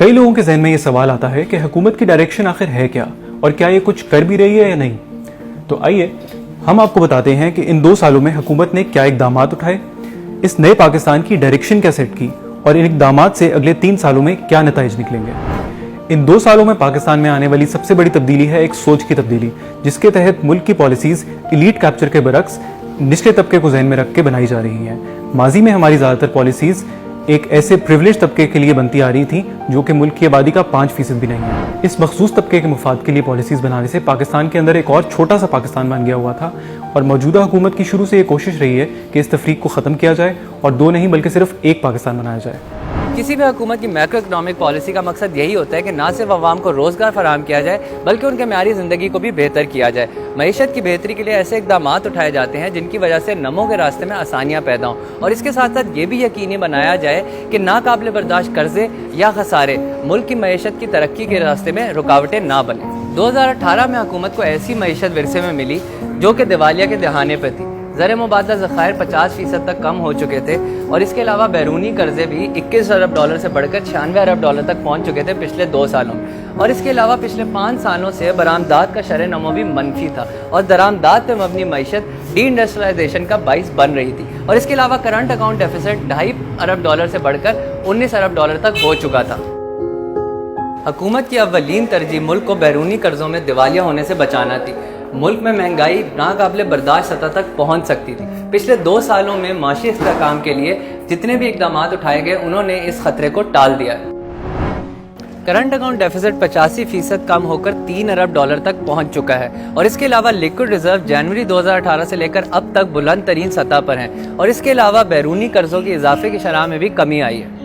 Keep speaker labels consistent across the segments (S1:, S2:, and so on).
S1: کئی لوگوں کے ذہن میں یہ سوال آتا ہے کہ حکومت کی ڈائریکشن آخر ہے کیا اور کیا یہ کچھ کر بھی رہی ہے یا نہیں. تو آئیے ہم آپ کو بتاتے ہیں کہ ان 2 سالوں میں حکومت نے کیا اقدامات اٹھائے, اس نئے پاکستان کی ڈائریکشن کیا سیٹ کی اور ان اقدامات سے اگلے 3 سالوں میں کیا نتائج نکلیں گے. ان 2 سالوں میں پاکستان میں آنے والی سب سے بڑی تبدیلی ہے ایک سوچ کی تبدیلی, جس کے تحت ملک کی پالیسیز ایلیٹ کیپچر کے برعکس نچلے طبقے کو ذہن میں رکھ کے بنائی جا رہی ہیں. ماضی میں ہماری زیادہ تر پالیسیز ایک ایسے پریویلیج طبقے کے لیے بنتی آ رہی تھی جو کہ ملک کی آبادی کا 5% بھی نہیں ہے. اس مخصوص طبقے کے مفاد کے لیے پالیسیز بنانے سے پاکستان کے اندر ایک اور چھوٹا سا پاکستان بن گیا ہوا تھا, اور موجودہ حکومت کی شروع سے یہ کوشش رہی ہے کہ اس تفریق کو ختم کیا جائے اور 2 نہیں بلکہ صرف ایک پاکستان بنایا جائے.
S2: کسی بھی حکومت کی میکرو اکنامک پالیسی کا مقصد یہی ہوتا ہے کہ نہ صرف عوام کو روزگار فراہم کیا جائے بلکہ ان کے معیاری زندگی کو بھی بہتر کیا جائے. معیشت کی بہتری کے لیے ایسے اقدامات اٹھائے جاتے ہیں جن کی وجہ سے نمو کے راستے میں آسانیاں پیدا ہوں, اور اس کے ساتھ ساتھ یہ بھی یقینی بنایا جائے کہ ناقابل برداشت قرضے یا خسارے ملک کی معیشت کی ترقی کے راستے میں رکاوٹیں نہ بنیں. 2018 میں حکومت کو ایسی معیشت ورثے میں ملی جو کہ دیوالیہ کے دہانے پہ تھی. زر مبادلہ ذخائر 50% تک کم ہو چکے تھے, اور اس کے علاوہ بیرونی قرضے بھی 21 ارب ڈالر سے بڑھ کر 96 ارب ڈالر تک پہنچ چکے تھے پچھلے 2 سالوں میں. اور اس کے علاوہ پچھلے 5 سالوں سے برآمدات کا شرح نمو بھی منفی تھا, اور درآمدات پہ مبنی معیشت ڈی انڈسٹریلائزیشن کا باعث بن رہی تھی. اور اس کے علاوہ کرنٹ اکاؤنٹ ڈیفیسٹ 2.5 ارب ڈالر سے بڑھ کر 19 ارب ڈالر تک ہو چکا تھا. حکومت کی اولین ترجیح ملک کو بیرونی قرضوں میں دیوالیہ ہونے سے بچانا تھی. ملک میں مہنگائی ناقابل برداشت سطح تک پہنچ سکتی تھی. پچھلے 2 سالوں میں معاشی استحکام کے لیے جتنے بھی اقدامات اٹھائے گئے انہوں نے اس خطرے کو ٹال دیا. کرنٹ اکاؤنٹ ڈیفیسٹ 85% کم ہو کر 3 ارب ڈالر تک پہنچ چکا ہے, اور اس کے علاوہ لیکوڈ ریزرو جنوری 2018 سے لے کر اب تک بلند ترین سطح پر ہیں, اور اس کے علاوہ بیرونی قرضوں کے اضافے کی شرح میں بھی کمی آئی ہے.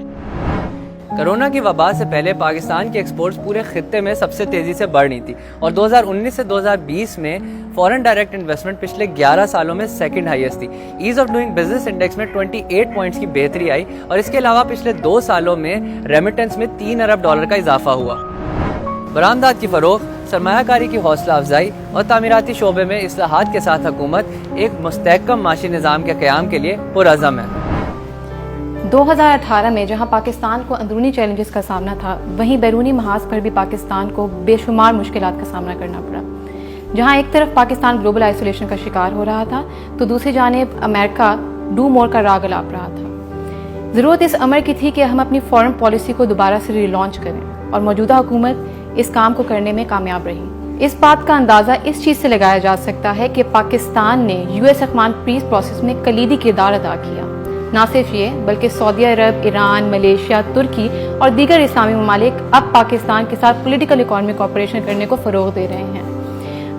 S2: کرونا کی وبا سے پہلے پاکستان کی ایکسپورٹس پورے خطے میں سب سے تیزی سے بڑھ رہی تھی, اور 2019 سے 2020 میں فورن ڈائریکٹ انویسٹمنٹ پچھلے 11 سالوں میں سیکنڈ ہائیسٹ تھی. As of doing business index میں 28 پوائنٹس کی بہتری آئی, اور اس کے علاوہ پچھلے 2 سالوں میں ریمیٹنس میں 3 ارب ڈالر کا اضافہ ہوا. برآمدات کی فروغ, سرمایہ کاری کی حوصلہ افزائی اور تعمیراتی شعبے میں اصلاحات کے ساتھ حکومت ایک مستحکم معاشی نظام کے قیام کے لیے پرعزم ہے.
S3: 2018 میں جہاں پاکستان کو اندرونی چیلنجز کا سامنا تھا, وہیں بیرونی محاذ پر بھی پاکستان کو بے شمار مشکلات کا سامنا کرنا پڑا. جہاں ایک طرف پاکستان گلوبل آئسولیشن کا شکار ہو رہا تھا تو دوسری جانب امریکہ ڈو مور کا راگ الاپ رہا تھا. ضرورت اس امر کی تھی کہ ہم اپنی فورن پالیسی کو دوبارہ سے ری لانچ کریں, اور موجودہ حکومت اس کام کو کرنے میں کامیاب رہی. اس بات کا اندازہ اس چیز سے لگایا جا سکتا ہے کہ پاکستان نے US افغان پیس پروسیس میں کلیدی کردار ادا کیا. نہ صرف یہ بلکہ سعودی عرب, ایران, ملیشیا, ترکی اور دیگر اسلامی ممالک اب پاکستان کے ساتھ پولیٹیکل اکانومک کوآپریشن کرنے کو فروغ دے رہے ہیں.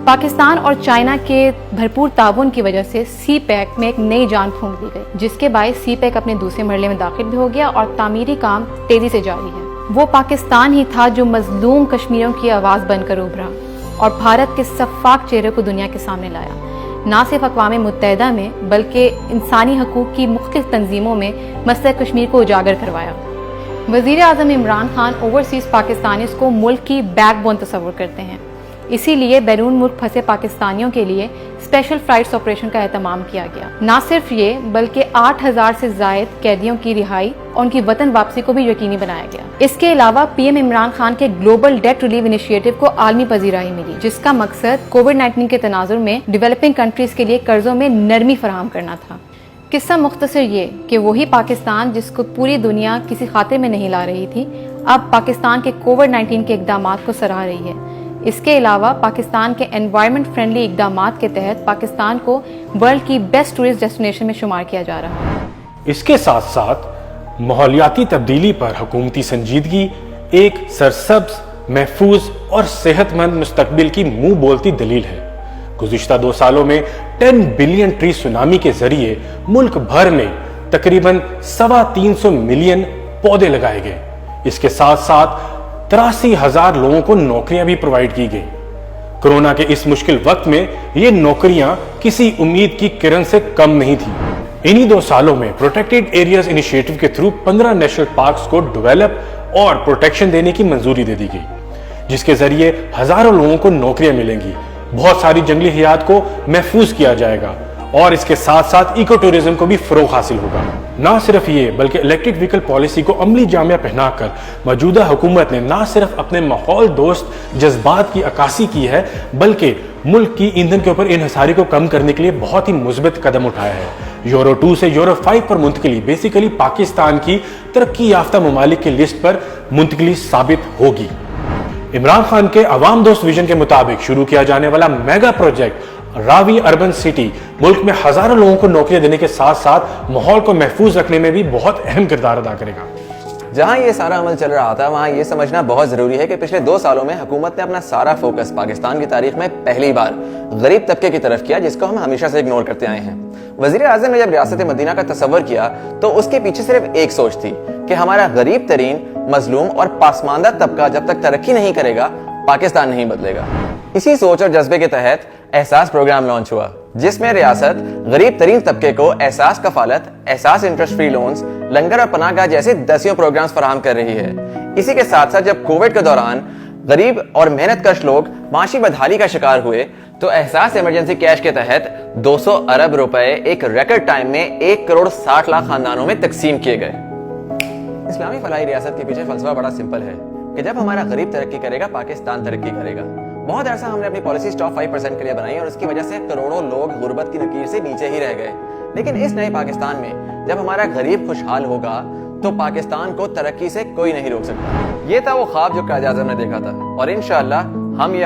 S3: پاکستان اور چائنا کے بھرپور تعاون کی وجہ سے سی پیک میں ایک نئی جان پھونک دی گئی, جس کے باعث سی پیک اپنے دوسرے مرحلے میں داخل بھی ہو گیا اور تعمیری کام تیزی سے جاری ہے. وہ پاکستان ہی تھا جو مظلوم کشمیریوں کی آواز بن کر ابھرا اور بھارت کے شفاف چہرے کو دنیا کے سامنے لایا. نہ صرف اقوام متحدہ میں بلکہ انسانی حقوق کی مختلف تنظیموں میں مسئلہ کشمیر کو اجاگر کروایا. وزیر اعظم عمران خان اوورسیز پاکستانیز کو ملک کی بیک بون تصور کرتے ہیں, اسی لیے بیرون ملک پھنسے پاکستانیوں کے لیے اسپیشل فلائٹس آپریشن کا اہتمام کیا گیا. نہ صرف یہ بلکہ 8000 سے زائد قیدیوں کی رہائی اور ان کی وطن واپسی کو بھی یقینی بنایا گیا. اس کے علاوہ PM عمران خان کے گلوبل ڈیٹ ریلیف انیشیٹو کو عالمی پذیرائی ملی, جس کا مقصد کووڈ-19 کے تناظر میں ڈیولپنگ کنٹریز کے لیے قرضوں میں نرمی فراہم کرنا تھا. قصہ مختصر یہ کہ وہی پاکستان جس کو پوری دنیا کسی خاطر میں نہیں لا رہی تھی, اب پاکستان کے کووڈ-19 کے اقدامات کو سراہ رہی ہے. اس کے علاوہ پاکستان کے انوائرمنٹ فرینڈلی اقدامات کے تحت پاکستان کو ورلڈ کی بیسٹ ٹورسٹ ڈیسٹینیشن میں شمار کیا جا رہا ہے.
S4: اس کے ساتھ ساتھ ماحولیاتی تبدیلی پر حکومتی سنجیدگی ایک سرسبز, محفوظ اور صحت مند مستقبل کی منہ بولتی دلیل ہے. گزشتہ 2 سالوں میں 10 بلین ٹری سونامی کے ذریعے ملک بھر میں تقریباً 325 ملین پودے لگائے گئے. اس کے ساتھ ساتھ 83,000 لوگوں کو نوکریاں بھی پرووائڈ کی گئی. کرونا کے اس مشکل وقت میں یہ نوکریاں کسی امید کی کرن سے کم نہیں تھی. انہی 2 سالوں میں پروٹیکٹڈ ایریاز انیشیٹو کے تھرو 15 نیشنل پارکس کو ڈیولپ اور پروٹیکشن دینے کی منظوری دے دی گئی, جس کے ذریعے ہزاروں لوگوں کو نوکریاں ملیں گی. بہت ساری جنگلی حیات کو محفوظ کیا جائے گا اور اس کے ساتھ ساتھ ایکو ٹورزم کو بھی فروغ حاصل ہوگا. نہ صرف یہ بلکہ الیکٹرک وہیکل پالیسی کو عملی جامہ پہنا کر موجودہ حکومت نے نہ صرف اپنے ماحول دوست جذبات کی عکاسی کی ہے بلکہ ملک کی ایندھن کے اوپر انحصاری کو کم کرنے کے لیے بہت ہی مثبت قدم اٹھایا ہے۔ یورو 2 سے یورو 5 پر منتقلی بیسیکلی پاکستان کی ترقی یافتہ ممالک کی لسٹ پر منتقلی ثابت ہوگی۔ عمران خان کے عوام دوست ویژن کے مطابق شروع کیا جانے والا میگا پروجیکٹ راوی اربن سٹی ملک میں ہزاروں لوگوں کو نوکریاں دینے کے ساتھ ساتھ ماحول کو محفوظ رکھنے میں بھی بہت اہم کردار ادا کرے گا۔
S5: جہاں یہ سارا عمل چل رہا تھا وہاں یہ سمجھنا بہت ضروری ہے کہ پچھلے 2 سالوں میں حکومت نے اپنا سارا فوکس پاکستان کی تاریخ میں پہلی بار غریب طبقے کی طرف کیا، جس کو ہم ہمیشہ سے اگنور کرتے آئے ہیں۔ وزیر اعظم نے جب ریاست مدینہ کا تصور کیا تو اس کے پیچھے صرف ایک سوچ تھی کہ ہمارا غریب ترین، مظلوم اور پسماندہ طبقہ جب تک ترقی نہیں کرے گا پاکستان نہیں بدلے گا۔ اسی سوچ اور جذبے کے تحت احساس پروگرام لانچ ہوا، جس میں ریاست غریب ترین طبقے کو احساس کفالت، احساس انٹرسٹ فری لونز، لنگر اور پناہ گاہ جیسے دسیوں پروگرامز فراہم کر رہی ہے۔ اسی کے ساتھ ساتھ جب کووڈ کے دوران غریب اور محنت کش لوگ معاشی بدحالی کا شکار ہوئے تو احساس ایمرجنسی کیش کے تحت 200 ارب روپے ایک ریکارڈ ٹائم میں 1 کروڑ 60 لاکھ خاندانوں میں تقسیم کیے گئے۔ اسلامی فلاحی ریاست کے پیچھے فلسفہ بڑا سمپل ہے کہ جب ہمارا غریب ترقی کرے گا پاکستان ترقی کرے گا۔ بہت عرصہ ہم نے اپنی پالیسیز ٹاپ 5% کے لیے بنائی اور اس کی وجہ سے کروڑوں لوگ غربت کی لکیر سے نیچے ہی رہ گئے، لیکن اس نئے پاکستان میں جب ہمارا غریب خوشحال ہوگا تو پاکستان کو ترقی سے کوئی نہیں روک سکتا۔ یہ تھا وہ خواب جو قائد اعظم نے دیکھا تھا اور انشاءاللہ ہم یہ